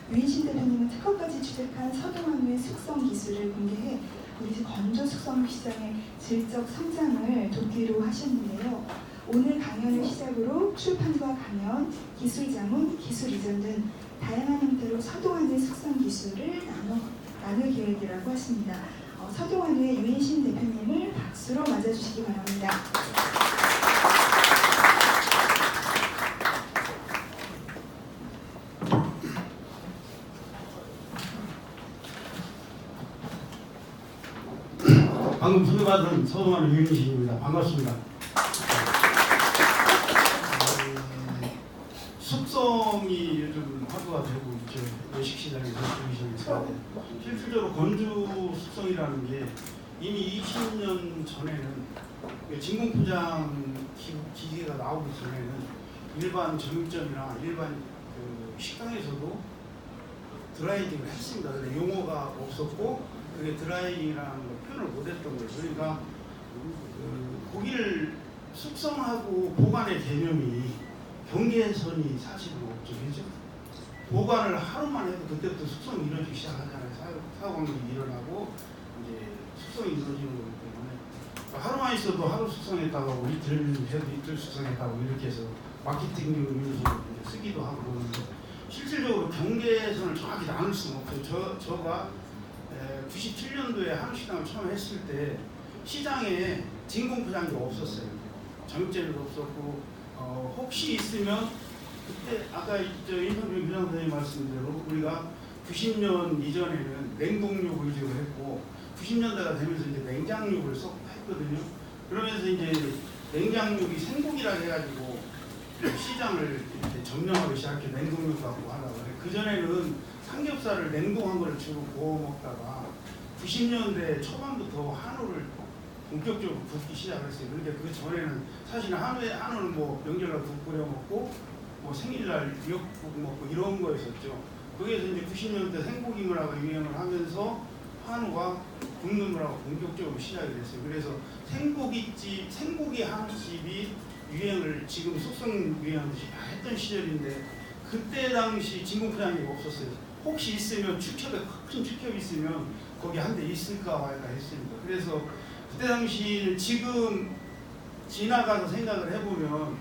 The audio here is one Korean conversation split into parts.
유인신 대표님은 특허까지 취득한 서동환우의 숙성 기술을 공개해 우리 건조 숙성 시장의 질적 성장을 돕기로 하셨는데요. 오늘 강연을 시작으로 출판과 강연, 기술 자문, 기술 이전 등 다양한 형태로 서동환우의 숙성 기술을 나눌 계획이라고 하십니다. 서동환우의 유인신 대표님을 박수로 맞아주시기 바랍니다. 방금 소개받은 서동환우 유인신입니다. 반갑습니다. 숙성이 요즘 화두가 되고 있죠. 외식시장에서 주의시장에서. 실질적으로 건조 숙성이라는 게 이미 20년 전에는 진공포장 기계가 나오기 전에는 일반 정육점이나 일반 식당에서도 드라이딩을 했습니다. 근데 용어가 없었고 그게 드라이라는 걸 표현을 못했던 거예요. 그러니까 고기를 숙성하고 보관의 개념이 경계선이 사실은 없죠. 그죠? 보관을 하루만 해도 그때부터 숙성이 이루어지기 시작하잖아요. 사고관계가 일어나고 이제 숙성이 이루어지는 거기 때문에 하루만 있어도 하루 숙성했다고 이틀 해도 이틀 숙성했다고 이렇게 해서 마케팅용으로 쓰기도 하고 그러는데 실질적으로 경계선을 정확히 나눌 수는 없어요. 저가 97년도에 한우식당을 처음 했을 때 시장에 진공포장이 없었어요. 정육점도 없었고 혹시 있으면 그때 아까 인터뷰 민정 선생님 말씀대로 우리가 90년 이전에는 냉동육을 위주로 했고 90년대가 되면서 이제 냉장육을 했거든요. 그러면서 이제 냉장육이 생고기라 해가지고 시장을 이렇게 점령하기 시작해 냉동육 갖고 하다가 그 전에는 삼겹살을 냉동한 걸 주로 구워 먹다가 90년대 초반부터 한우를 본격적으로 굽기 시작했어요. 그런데 그 전에는 사실 한우는 뭐 명절날 국 끓여 먹고 뭐 생일날 미역국 먹고 이런 거였었죠. 거기에서 이제 90년대 생고기 문화가 유행을 하면서 한우가 굽는 문화가 본격적으로 시작이 됐어요. 그래서 생고기 한우집이 유행을 지금 숙성 유행하듯이 했던 시절인데 그때 당시 진공포장이 없었어요. 혹시 있으면 큰 축협이 있으면 거기 한 대 있을까 말까 했습니다. 그래서 그때 당시 지금 지나가서 생각을 해보면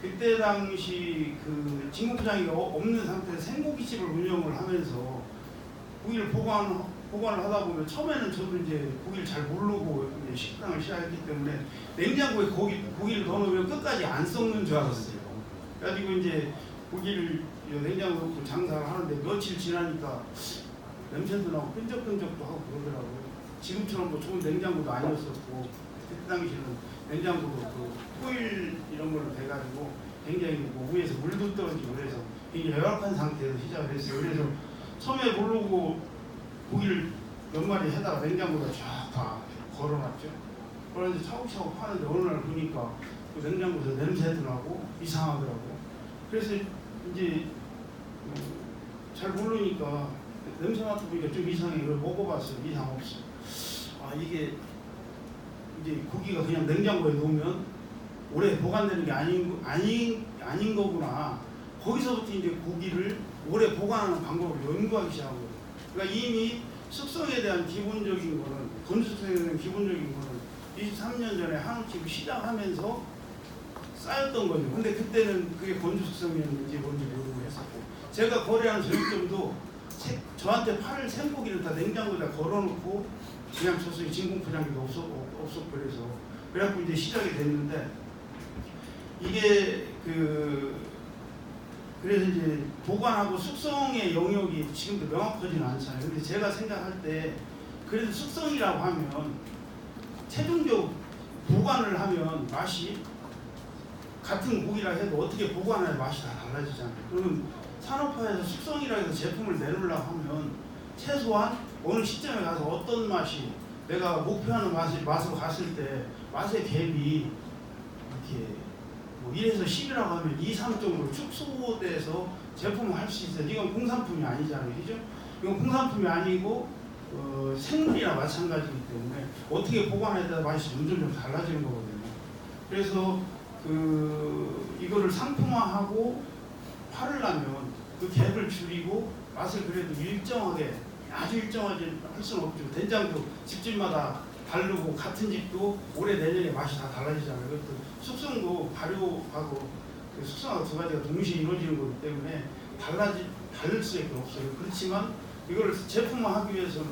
그때 당시 그 진공포장이 없는 상태에서 생고기집을 운영을 하면서 고기를 보관을 하다 보면 처음에는 저도 이제 고기를 잘 모르고 이제 식당을 시작했기 때문에 냉장고에 고기를 넣어놓으면 끝까지 안 썩는 줄 알았어요. 그래가지고 이제 고기를 냉장고에 넣고 장사를 하는데 며칠 지나니까 냄새도 나고 끈적끈적도 하고 그러더라고요. 지금처럼 뭐 좋은 냉장고도 아니었었고 그때 당시에는 냉장고도 그 호일 이런 걸로 돼가지고 굉장히 뭐 위에서 물도 떨어지고 그래서 굉장히 열악한 상태에서 시작을 했어요. 그래서 처음에 모르고 고기를 몇 마리 해다가 냉장고에다 쫙 다 걸어놨죠. 그래서 차곡차곡 파는데 어느 날 보니까 그 냉장고에서 냄새도 나고 이상하더라고요. 그래서 이제 잘 모르니까 냄새 맡아보니까 좀 이상해. 이걸 먹어봤어요. 이상 없어. 이게 이제 고기가 그냥 냉장고에 놓으면 오래 보관되는 게 아닌 거구나. 거기서부터 이제 고기를 오래 보관하는 방법을 연구하기 시작한 거예요. 그러니까 이미 숙성에 대한 기본적인 거는 건조숙성에 대한 기본적인 거는 23년 전에 한우집을 시작하면서 쌓였던 거죠. 근데 그때는 그게 건조숙성이었는지 뭔지 모르고 했었고 제가 거래하는 정육점도 저한테 팔을 생고기를 다 냉장고에다 걸어놓고 그냥 줬어요. 진공포장기도 없었고 그래갖고 이제 시작이 됐는데 이게 그래서 이제 보관하고 숙성의 영역이 지금도 명확하지는 않잖아요. 근데 제가 생각할 때 그래도 숙성이라고 하면 최종적 보관을 하면 맛이 같은 고기라 해도 어떻게 보관해야 맛이 다 달라지잖아요. 그러면 산업화해서 숙성이라 해서 제품을 내놓으려고 하면 최소한 어느 시점에 가서 어떤 맛이 내가 목표하는 맛으로 갔을 때 맛의 갭이 이렇게 뭐 1에서 10이라고 하면 2, 3 정도로 축소돼서 제품을 할 수 있어요. 이건 공산품이 아니잖아요. 그죠? 이건 공산품이 아니고 생물이나 마찬가지이기 때문에 어떻게 보관해야 돼 맛이 점점 달라지는 거거든요. 그래서 이거를 상품화하고 팔으려면 그 갭을 줄이고 맛을 그래도 일정하게 아주 일정하게 할 수는 없죠. 된장도 집집마다 다르고 같은 집도 올해 내년에 맛이 다 달라지잖아요. 그것도 숙성도 발효하고 그 숙성하고 두 가지가 동시에 이루어지는 거기 때문에 다를 수밖에 없어요. 그렇지만 이걸 제품화하기 위해서는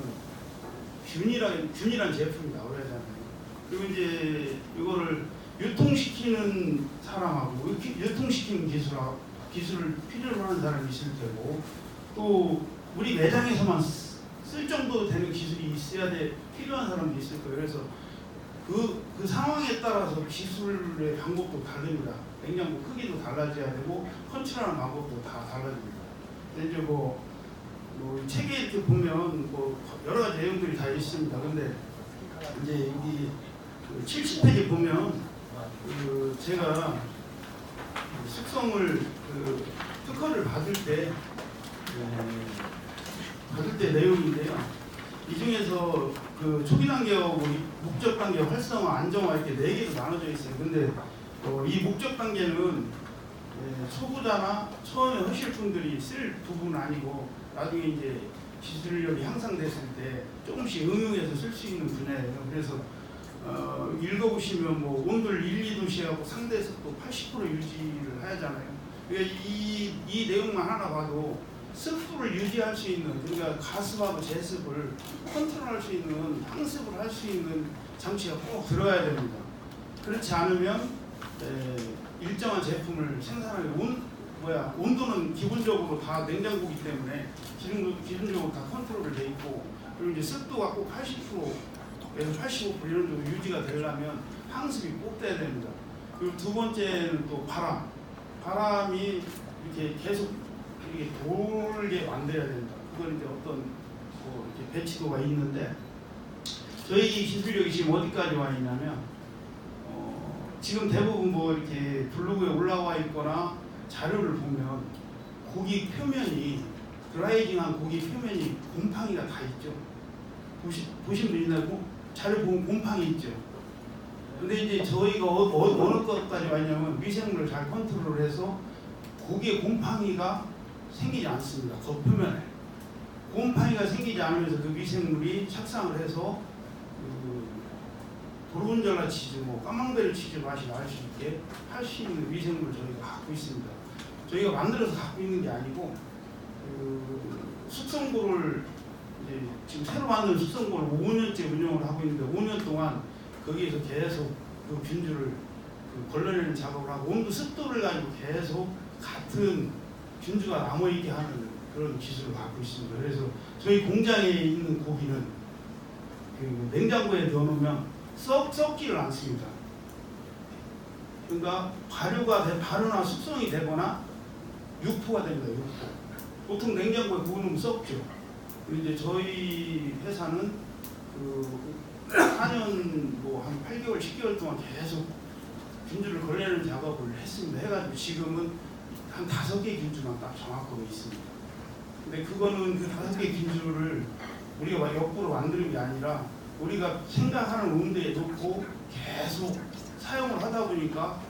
균일한 제품이 나와야 하잖아요. 그리고 이제 이거를 유통시키는 사람하고 유통시키는 기술을 필요로 하는 사람이 있을 테고 또 우리 매장에서만 쓸 정도 되는 기술이 있어야 필요한 사람도 있을 거예요. 그래서 그 상황에 따라서 기술의 방법도 다릅니다. 냉장고 크기도 달라져야 되고 컨트롤하는 방법도 다 달라집니다. 근데 이제 뭐 책에 이렇게 보면 뭐 여러 가지 내용들이 다 있습니다. 근데 이제 여기 70페이지 보면 제가 숙성을 특허를 받을 때 내용인데요. 이 중에서 초기 단계하고 목적 단계, 활성화, 안정화 이렇게 4개로 나눠져 있어요. 근데 이 목적 단계는 초보자나 처음에 하실 분들이 쓸 부분은 아니고 나중에 이제 기술력이 향상됐을 때 조금씩 응용해서 쓸 수 있는 분야예요. 그래서 읽어보시면 뭐 온도를 1, 2도씨하고 상대 습도 80% 유지를 하잖아요. 그러니까 이 내용만 하나 봐도 습도를 유지할 수 있는, 그러니까 가습하고 제습을 컨트롤할 수 있는, 항습을 할 수 있는 장치가 꼭 들어야 됩니다. 그렇지 않으면 일정한 제품을 생산하기 온도는 기본적으로 다 냉장고이기 때문에 기본적으로 다 컨트롤이 돼 있고, 그리고 이제 습도가 꼭 80%에서 85% 이런 정도 유지가 되려면 항습이 꼭 돼야 됩니다. 그리고 두 번째는 또 바람이 이렇게 계속 이렇게 돌게 만들어야 된다. 그건 이제 어떤 이렇게 배치도가 있는데, 저희 기술력이 지금 어디까지 와 있냐면 지금 대부분 뭐 이렇게 블로그에 올라와 있거나 자료를 보면 고기 표면이 드라이징한 고기 표면이 곰팡이가 다 있죠. 보신 분 있나요? 자료 보면 곰팡이 있죠. 근데 이제 저희가 어느 것까지 왔냐면 미생물을 잘 컨트롤해서 고기에 곰팡이가 생기지 않습니다. 그 표면에 곰팡이가 생기지 않으면서 그 미생물이 착상을 해서 고르곤졸라 치즈, 까망베리 치즈 맛이 날 수 있게 할 수 있는 미생물을 저희가 갖고 있습니다. 저희가 만들어서 갖고 있는 게 아니고 숙성고를 이제 지금 새로 만든 숙성고를 5년째 운영을 하고 있는데 5년 동안 거기에서 계속 그 균주를 걸러내는 작업을 하고 온도 습도를 가지고 계속 같은 균주가 남아있게 하는 그런 기술을 갖고 있습니다. 그래서 저희 공장에 있는 고기는 냉장고에 넣어놓으면 썩지를 않습니다. 그러니까 발효나 숙성이 되거나 육포가 됩니다. 육포. 보통 냉장고에 구우면 썩죠. 이제 저희 회사는 4년 한 8개월, 10개월 동안 계속 균주를 걸러내는 작업을 했습니다. 해가지고 지금은 한 5개 균주만 딱 정확하게 있습니다. 근데 그거는 그 5개 균주를 우리가 역부로 만드는 게 아니라 우리가 생각하는 온도에 놓고 계속 사용을 하다 보니까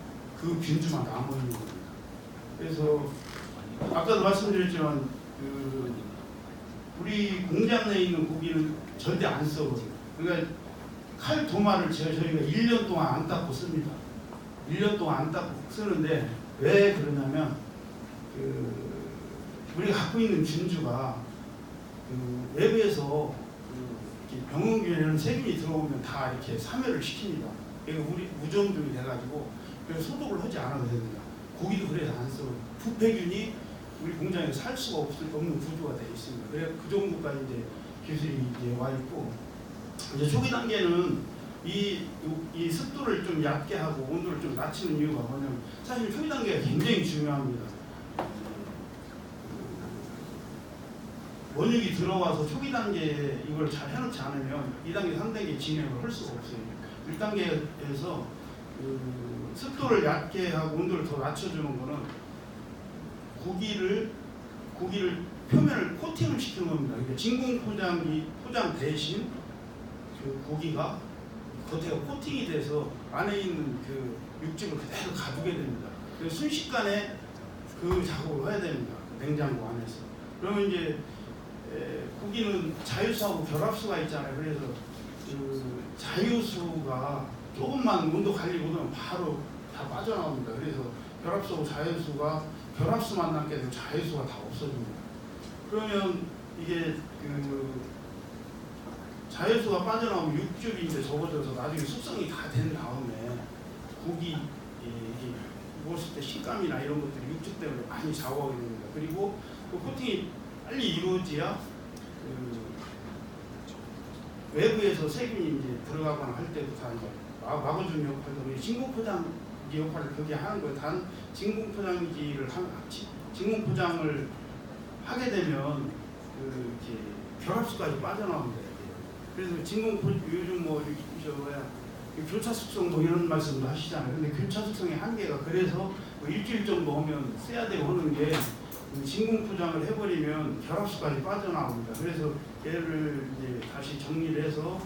그 균주만 남아있는 겁니다. 그래서 아까도 말씀드렸지만 우리 공장 내에 있는 고기는 절대 안 썩어요. 그러니까 칼 도마를 저희가 1년 동안 안 닦고 씁니다. 1년 동안 안 닦고 쓰는데 왜 그러냐면 우리가 갖고 있는 균주가 외부에서 병원균에는 세균이 들어오면 다 이렇게 사멸을 시킵니다. 그러니까 우리 무정종이 돼가지고 그래서 소독을 하지 않아도 됩니다. 고기도 그래서 안 써요. 부패균이 우리 공장에 살 수가 없는 구조가 되어 있습니다. 그래서 그 정도까지 이제 기술이 이제 와 있고, 이제 초기 단계는 이 습도를 좀 얕게 하고 온도를 좀 낮추는 이유가 뭐냐면 사실 초기 단계가 굉장히 중요합니다. 원육이 들어와서 초기 단계에 이걸 잘 해놓지 않으면 2단계, 3단계 진행을 할 수가 없어요. 1단계에서 습도를 얕게 하고 온도를 더 낮춰주는 거는 고기를 표면을 코팅을 시키는 겁니다. 그러니까 진공 포장 대신 그 고기가 겉에가 코팅이 돼서 안에 있는 그 육즙을 그대로 가두게 됩니다. 그래서 순식간에 그 작업을 해야 됩니다. 냉장고 안에서. 그러면 이제 고기는 자유수하고 결합수가 있잖아요. 그래서 그 자유수가 조금만 온도 관리 못하면 바로 다 빠져나옵니다. 그래서 결합수하고 자유수가 결합수만 남게 되면 자유수가 다 없어집니다. 그러면 이게 그 자유수가 빠져나오면 육즙이 이제 적어져서 나중에 숙성이 다 된 다음에 고기 이게 먹었을 때 식감이나 이런 것들이 육즙 때문에 많이 좌우하게 됩니다. 그리고 그 코팅이 빨리 이루어져야 그 외부에서 세균이 이제 들어가거나 할 때도 다 이제 막아주는 역할도 진공 포장지 역할을 그게 하는 거예요. 단 진공 포장지를 진공 포장을 하게 되면 그 이렇게 결합수까지 빠져나옵니다. 그래서 요즘 저 뭐야 교차 숙성 뭐 이런 말씀도 하시잖아요. 근데 교차 숙성의 한계가 그래서 뭐 일주일 정도 하면 써야 되고 하는 게 진공 포장을 해버리면 결합수까지 빠져나옵니다. 그래서 얘를 이제 다시 정리를 해서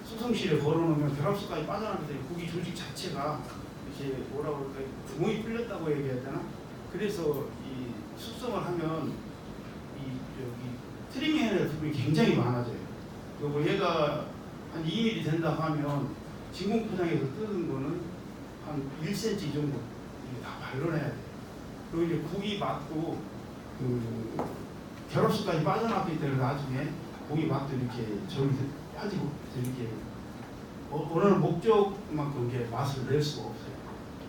숙성실에 걸어놓으면 결합수까지 빠져나오게 되면 고기 조직 자체가 이제 뭐라 그럴까 구멍이 뚫렸다고 얘기해야 되나? 그래서 이 숙성을 하면 트리밍해낼 부분이 굉장히 많아져요. 그리고 얘가 한 2mm 된다 하면 진공 포장에서 뜯은 거는 한 1cm 정도 다 발라내야 돼요. 그리고 이제 고기 맛도 그 결합수까지 빠져나왔기 때문에 나중에 고기 맛도 이렇게 빠지고 이렇게 원하는 목적만큼 이게 맛을 낼 수가 없어요.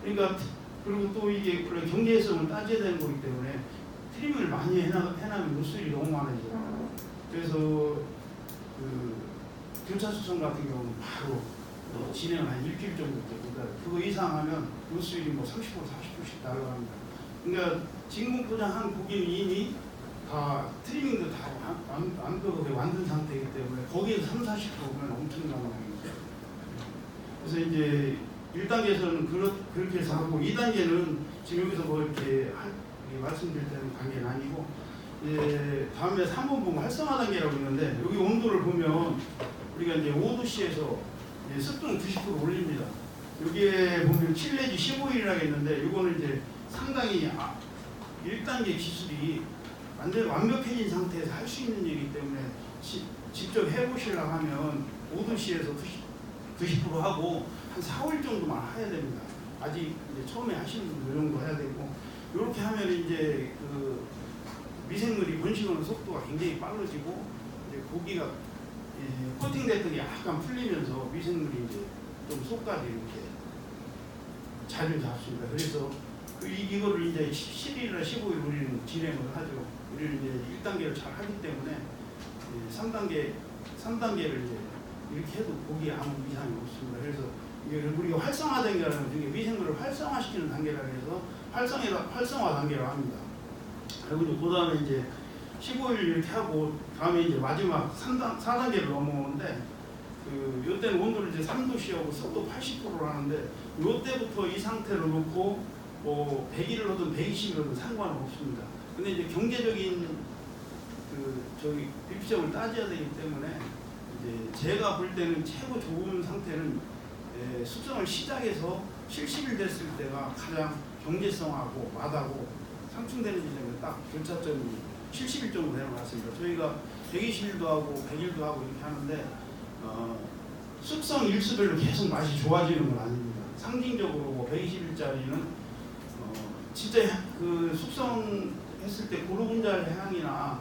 그러니까 그리고 또 이게 경제성을 따져야 되는 거기 때문에 트림을 많이 해나면 누수율이 너무 많아져요. 그래서 그 교차 숙성 같은 경우는 바로 진행 한 일주일 정도 됩니다. 그거 이상 하면 누수율이 뭐 30% 40%씩 날아갑니다. 그러니까 진공 포장한 고기는 이미 다 트리밍도 다 완벽하게 만든 상태이기 때문에 거기에서 30, 40%면 엄청난 양이죠. 그래서 이제 1단계에서는 그렇게 해서 하고 2단계는 지금 여기서 뭐 이렇게 말씀드릴 때는 단계는 아니고 이제 다음에 3번 보면 활성화 단계라고 있는데 여기 온도를 보면 우리가 이제 5도씨에서 습도는 90% 올립니다. 여기에 보면 7 내지 15일이라고 했는데 이거는 이제 상당히 1단계 기술이 완전 완벽해진 상태에서 할 수 있는 일이기 때문에 직접 해보시려고 하면 5도씨에서 90% 하고 한 4월 정도만 해야 됩니다. 아직 이제 처음에 하시는 분들 이 정도 해야 되고 이렇게 하면 이제 그 미생물이 번식하는 속도가 굉장히 빨라지고 이제 고기가 코팅됐던 게 약간 풀리면서 미생물이 이제 좀 속까지 이렇게 자리를 잡습니다. 그래서 이거를 이제 10일이나 15일 우리는 진행을 하죠. 우리는 이제 1단계를 잘 하기 때문에 3단계를 이제 이렇게 해도 고기에 아무 이상이 없습니다. 그래서 이게 우리가 활성화 단계라는 중에 미생물을 활성화시키는 단계라 해서 활성화 단계라고 합니다. 그리고 그 다음에 이제 15일 이렇게 하고 다음에 이제 마지막 4단계를 넘어오는데 이때는 온도를 이제 3도씨하고 습도 80%로 하는데 이때부터 이 상태를 놓고 뭐 100일을 하든 120일을 하든 상관은 없습니다. 근데 이제 경제적인 비피점을 따져야 되기 때문에 이제 제가 볼 때는 최고 좋은 상태는 숙성을 시작해서 70일 됐을 때가 가장 경제성하고 맛하고 상충되는 지점에 딱 교차점이 70일 정도 되는 것 같습니다. 저희가 120일도 하고 100일도 하고 이렇게 하는데 숙성 일수별로 계속 맛이 좋아지는 건 아닙니다. 상징적으로 뭐 120일짜리는 진짜 그 숙성했을 때 고르곤잘 향이나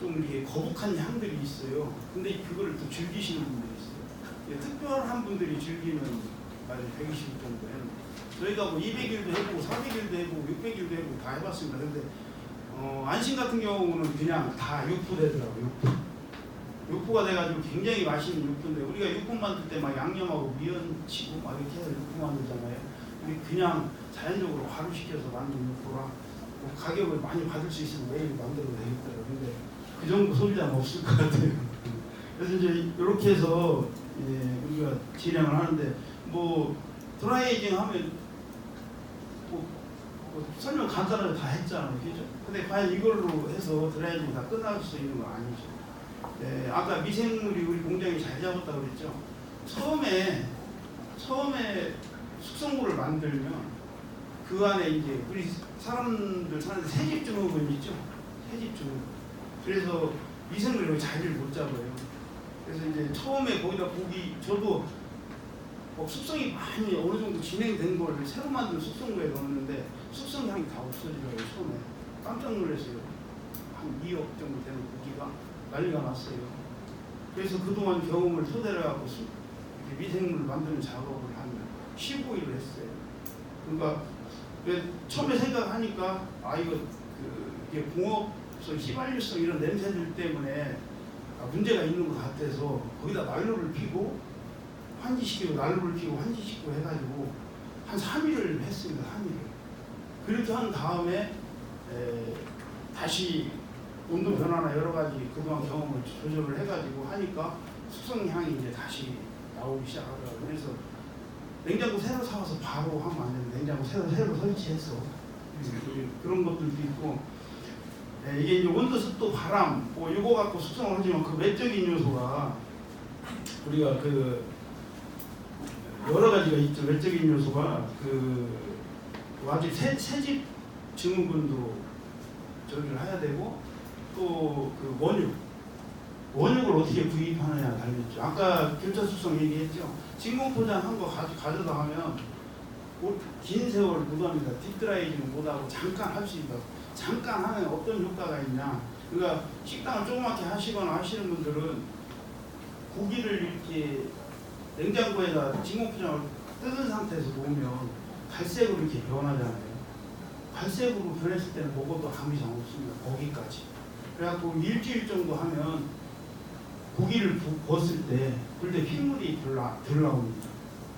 좀 이렇게 거북한 향들이 있어요. 근데 그거를 또 즐기시는 분들이 있어요. 특별한 분들이 즐기는 맛이 120일 정도에는 저희가 뭐 200일도 해보고 400일도 해보고 600일도 해보고 다 해봤습니다. 근데 안심 같은 경우는 그냥 다 육포되더라고요. 육포가 돼가지고 굉장히 맛있는 육포인데 우리가 육포 만들 때 막 양념하고 미연 치고 막 이렇게 해서 육포 만들잖아요. 우리 그냥 자연적으로 발효시켜서 만든 육포라 뭐 가격을 많이 받을 수 있으면 매일 만들어도 되겠더라고요. 근데 그 정도 소비자는 없을 것 같아요. 그래서 이제 이렇게 해서 우리가 진행을 하는데 뭐 드라이에이징 하면 뭐 설명 간단하게 다 했잖아요. 그죠? 근데 과연 이걸로 해서 드라이에이징 다 끝날 수 있는 건 아니죠. 아까 미생물이 우리 공장이 잘 잡았다고 그랬죠. 처음에 숙성물을 만들면 그 안에 이제 우리 사람들 사는데 세집 증후군 있죠. 세집 증후군. 그래서 미생물을 자리를 못 잡아요. 그래서 이제 처음에 거기다 고기 저도 숙성이 많이 어느 정도 진행된 걸 새로 만든 숙성고에 넣었는데 숙성향이 다 없어지더라고요. 처음에 깜짝 놀랐어요. 한 2억 정도 되는 고기가 난리가 났어요. 그래서 그동안 경험을 토대로 하고 미생물을 만드는 작업을 한 15일을 했어요. 그러니까 처음에 생각하니까 이게 공업성, 휘발유성 이런 냄새들 때문에 문제가 있는 것 같아서 거기다 난로를 피고 환기시키고 난로를 피고 환기시키고 해가지고 한 3일을 했습니다. 3일을. 그렇게 한 다음에 다시 온도 변화나 여러 가지 그동안 경험을 조절을 해가지고 하니까 숙성향이 이제 다시 나오기 시작하더라고요. 그래서 냉장고 새로 사와서 바로 하면 안 되는데 냉장고 새로 설치해서 그런 것들도 있고 이게 이제 온도, 습도, 바람 이거 갖고 숙성을 하지만 그 외적인 요소가 우리가 여러 가지가 있죠. 외적인 요소가 아직 새집 증후군도 저기를 해야 되고 또 원육을 어떻게 구입하느냐 달렸죠. 아까 교차 숙성 얘기했죠. 진공 포장한 거 가져다 하면 긴 세월 못합니다. 딥드라이징 못하고 잠깐 할 수 있다. 잠깐 하면 어떤 효과가 있냐. 그러니까 식당을 조그맣게 하시거나 하시는 분들은 고기를 이렇게 냉장고에다 진공 포장을 뜯은 상태에서 놓으면 갈색으로 이렇게 변하잖아요. 갈색으로 변했을 때는 먹어도 아무 이상 없습니다. 거기까지. 그래갖고 일주일 정도 하면 고기를 구웠을 때 그때 핏물이 덜 나옵니다.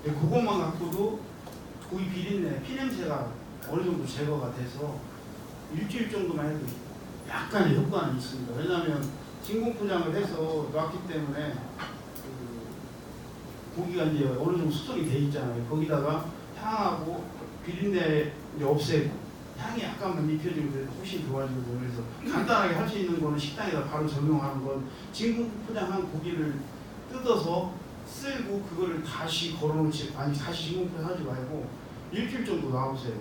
그것만 갖고도 고기 비린내, 피냄새가 어느 정도 제거가 돼서 일주일 정도만 해도 약간의 효과는 있습니다. 왜냐하면 진공 포장을 해서 놨기 때문에 고기가 이제 어느 정도 숙성이 돼 있잖아요. 거기다가 향하고 비린내 이제 없애고 향이 약간만 입혀지면 그래도 훨씬 좋아지거든요. 그래서 간단하게 할 수 있는 거는 식당에다 바로 적용하는 건 진공 포장한 고기를 뜯어서 쓸고 그거를 다시 걸어놓지 다시 진공 포장하지 말고 일주일 정도 놔보세요.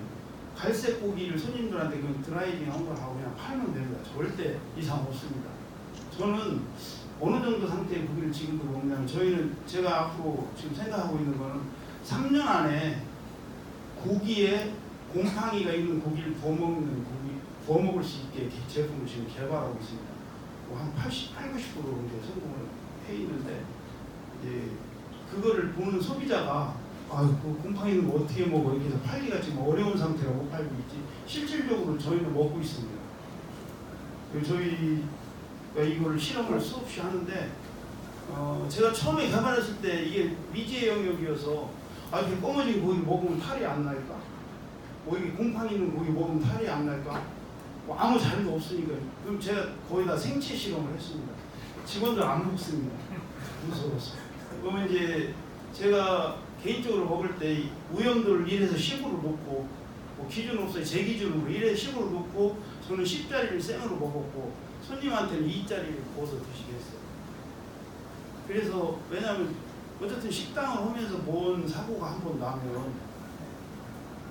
갈색 고기를 손님들한테 그 드라이징 한 걸 하고 그냥 팔면 됩니다. 절대 이상 없습니다. 저는 어느 정도 상태의 고기를 지금도 먹냐면 제가 앞으로 지금 생각하고 있는 거는 3년 안에 고기에 곰팡이가 있는 고기를 구워 먹을 수 있게 제품을 지금 개발하고 있습니다. 한 90% 이제 성공을 해 있는데 이제 그거를 보는 소비자가 그 곰팡이 있는 거 어떻게 먹어 이렇게 해서 팔기가 지금 어려운 상태라 못 팔고 있지 실질적으로 저희는 먹고 있습니다. 저희가 이거를 실험을 수없이 하는데 제가 처음에 개발했을 때 이게 미지의 영역이어서 이렇게 검어진 고기 먹으면 탈이 안 날까? 이게 곰팡이 있는 고기 먹으면 탈이 안 날까? 아무 자료도 없으니까. 그럼 제가 거의 다 생체 실험을 했습니다. 직원들 안 먹습니다. 무서워서. 그러면 이제 제가 개인적으로 먹을 때 우염도를 1에서 10으로 놓고 기준 없어요. 제 기준으로 1에서 10으로 놓고 저는 10짜리를 생으로 먹었고 손님한테는 2짜리를 구워서 드시게 했어요. 그래서 왜냐하면 어쨌든 식당을 하면서 뭔 사고가 한 번 나면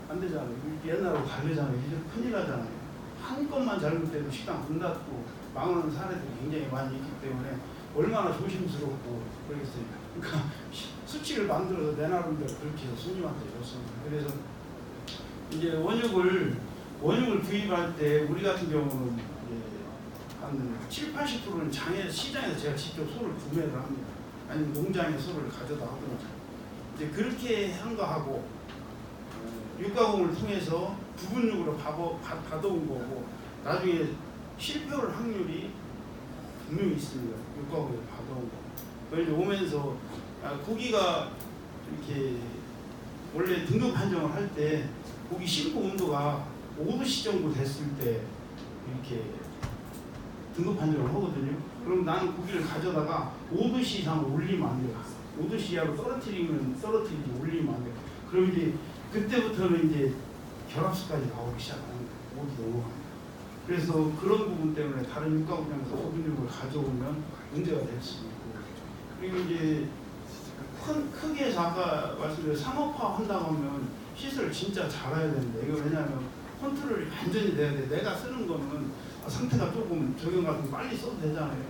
안 되잖아요. 옛날로 다르잖아요. 이제 큰일 나잖아요. 한 건만 잘못돼도 식당 문 닫고 망하는 사례들이 굉장히 많이 있기 때문에 얼마나 조심스럽고 그러겠어요. 그러니까 수칙을 만들어서 내 나름대로 그렇게 해서 손님한테 줬습니다. 그래서 이제 원육을 구입할 때 우리 같은 경우는 한 7, 80%는 시장에서 제가 직접 소를 구매를 합니다. 아니면 농장에 소를 가져다 하거나 이제 그렇게 한 거 하고 육가공을 통해서 부분육으로 받아온 거고 나중에 실패할 확률이 분명히 있습니다. 육가공에 받아온 거. 그래서 오면서 고기가 이렇게 원래 등급 판정을 할 때 고기 심고 온도가 5도씨 정도 됐을 때 이렇게 등급 판정을 하거든요. 그럼 나는 고기를 가져다가 5도씨 이상을 올리면 안 돼요. 5도씨 이하로 떨어뜨리지 올리면 안 돼요. 그럼 이제 그때부터는 이제 결합수까지 나오기 시작하는 거예요. 오기 넘어가요. 그래서 그런 부분 때문에 다른 육가공장에서 고기육을 가져오면 문제가 될 수 있고 그리고 이제 크게 해서 아까 말씀드린 상업화 한다고 하면 시설을 진짜 잘해야 되는데 이거 왜냐하면 컨트롤이 완전히 돼야 돼. 내가 쓰는 거는 상태가 조금 적용 같은 거 빨리 써도 되잖아요.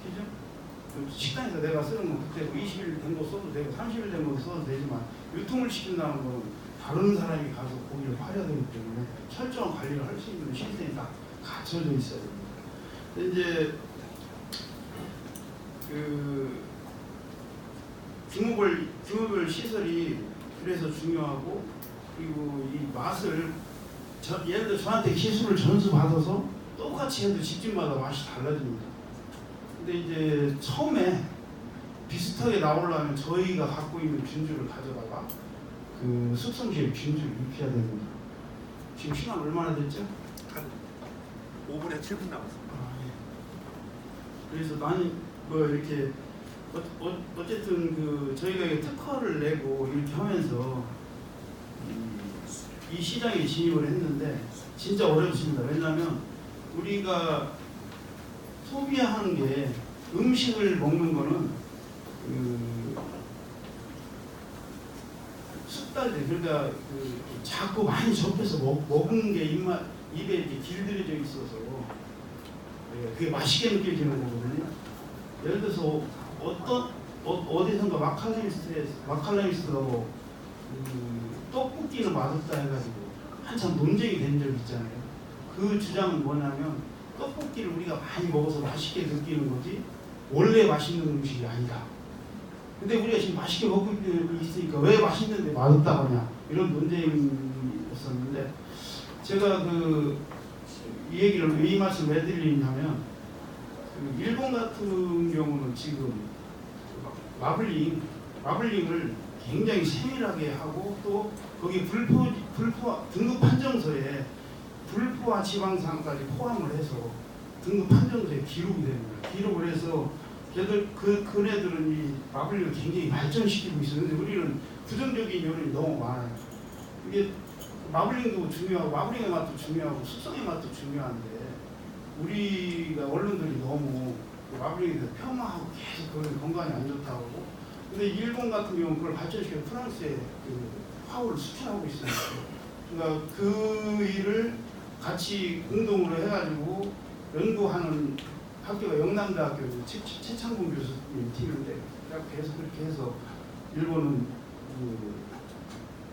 그죠? 식당에서 내가 쓰는 건 그때 20일 된 거 써도 되고 30일 된 거 써도 되지만 유통을 시킨다는 건 다른 사람이 가서 고기를 팔아야 되기 때문에 철저한 관리를 할 수 있는 시스템이 딱 갖춰져 있어야 됩니다. 근데 이제 그 등급별 시설이 그래서 중요하고, 그리고 이 맛을 예를 들어 저한테 기술을 전수받아서 똑같이 해도 집집마다 맛이 달라집니다. 근데 이제 처음에 비슷하게 나오려면 저희가 갖고 있는 균주를 가져다가 그 숙성시에 균주를 입혀야 됩니다. 지금 시간 얼마나 됐죠? 한 5분에서 7분 남았습니다. 그래서 나는 뭐 이렇게 어쨌든 그 저희가 이게 특허를 내고 이렇게 하면서 이 시장에 진입을 했는데 진짜 어렵습니다. 왜냐하면 우리가 소비하는 게 음식을 먹는 거는 습달들, 그러니까 자꾸 많이 접해서 먹은 게 입에 이렇게 길들여져 있어서 그게 맛있게 느껴지는 거거든요. 예를 들어서 어디선가 마칼라미스트가 뭐 떡볶이는 맛없다 해가지고 한참 논쟁이 된 적 있잖아요. 그 주장은 뭐냐면 떡볶이를 우리가 많이 먹어서 맛있게 느끼는 거지 원래 맛있는 음식이 아니다. 근데 우리가 지금 맛있게 먹고 있으니까 왜 맛있는데 맛없다고 하냐, 이런 논쟁이었었는데, 제가 이 얘기를 왜 이 말씀을 해드리냐면, 일본 같은 경우는 지금 마블링을 굉장히 세밀하게 하고, 또 거기 등급 판정서에 불포화 지방산까지 포함을 해서 등급 판정서에 기록이 됩니다. 기록을 해서 그네들은 이 마블링을 굉장히 발전시키고 있었는데 우리는 부정적인 요인이 너무 많아요. 이게 마블링도 중요하고 마블링의 맛도 중요하고 숙성의 맛도 중요한데 우리가 언론들이 너무 마블링에 대해서 폄하하고 계속 그걸 건강에 안 좋다고 하고, 근데 일본 같은 경우는 그걸 발전시켜 프랑스에 화우를 수출하고 있어요. 그러니까 그 일을 같이 공동으로 해가지고 연구하는 학교가 영남대학교 최창봉 교수님 팀인데 계속 그렇게 해서 일본은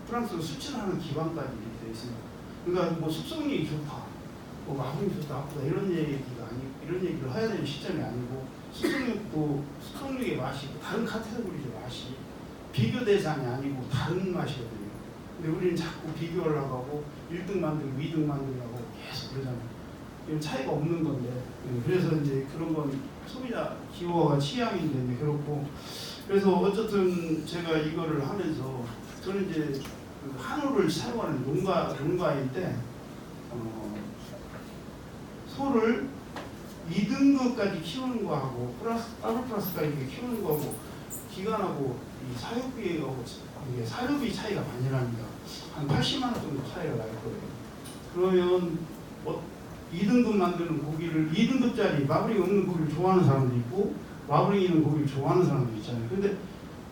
프랑스로 수출하는 기반까지 이렇게 되어 있습니다. 그러니까 뭐 숙성력이 좋다, 뭐 마블링이 좋다, 나쁘다 이런 얘기가 아니고, 이런 얘기를 해야 되는 시점이 아니고, 숙성력의 맛이 다른 카테고리의 맛이 비교 대상이 아니고 다른 맛이거든요. 근데 우리는 자꾸 비교를 하고 1등 만들고 2등 만들고 계속 그러잖아요. 이건 차이가 없는 건데, 그래서 이제 그런 건 소비자 기호가 취향인데 이제 그렇고, 그래서 어쨌든 제가 이거를 하면서 저는 이제 한우를 사용하는 농가일 때 소를 2등급까지 키우는 거하고 더블 플러스까지 키우는 거하고 기간하고 이 사육비하고 이게 사료비 차이가 많이 납니다. 한 80만 원 정도 차이가 날 거예요. 그러면 2등급 만드는 고기를 2등급짜리 마블링 없는 고기를 좋아하는 사람도 있고 마블링 있는 고기를 좋아하는 사람도 있잖아요. 근데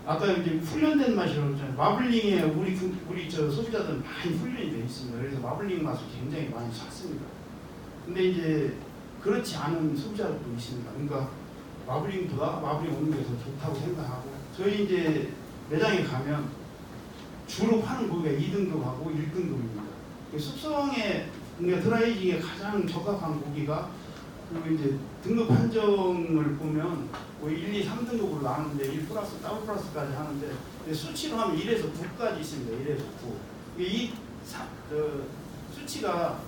아까 이제 훈련된 맛이라고 했잖아요. 마블링에 우리 저 소비자들은 많이 훈련이 되어 있습니다. 그래서 마블링 맛을 굉장히 많이 찾습니다. 근데 이제 그렇지 않은 소비자들도 있습니다. 그러니까 마블링보다 마블링 없는 게 더 좋다고 생각하고, 저희 이제 매장에 가면 주로 파는 고기가 2등급하고 1등급입니다. 숙성에, 그러니까 드라이징에 가장 적합한 고기가 이제 등급 판정을 보면 뭐 1, 2, 3등급으로 나누는데 1 플러스, 더블 플러스까지 하는데 수치로 하면 1에서 9까지 있습니다. 1에서 9. 이 수치가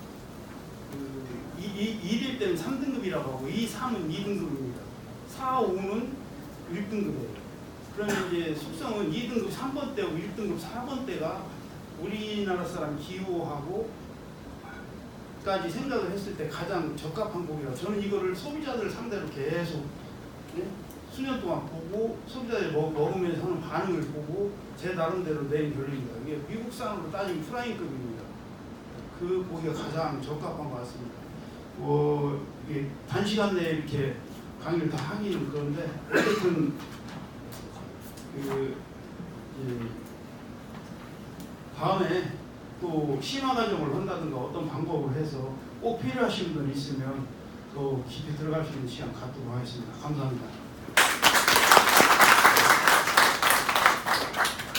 1일 때는 3등급이라고 하고 2, 3은 2등급입니다. 4, 5는 1등급이에요. 그러면 이제 숙성은 2등급 3번 때하고 1등급 4번 때가 우리나라 사람 기호하고 까지 생각을 했을 때 가장 적합한 고기라, 저는 이거를 소비자들 상대로 계속 수년 동안 보고 소비자들이 먹으면서 하는 반응을 보고 제 나름대로 낸 결론입니다. 이게 미국산으로 따지면 프라임급입니다. 그 고기가 가장 적합한 것 같습니다. 이게 단시간 내에 이렇게 강의를 다 하기는 그런데 어쨌든 다음에 또 심화 과정을 한다든가 어떤 방법을 해서 꼭 필요하신 분 있으면 또 깊이 들어갈 수 있는 시간 갖도록 하겠습니다. 감사합니다.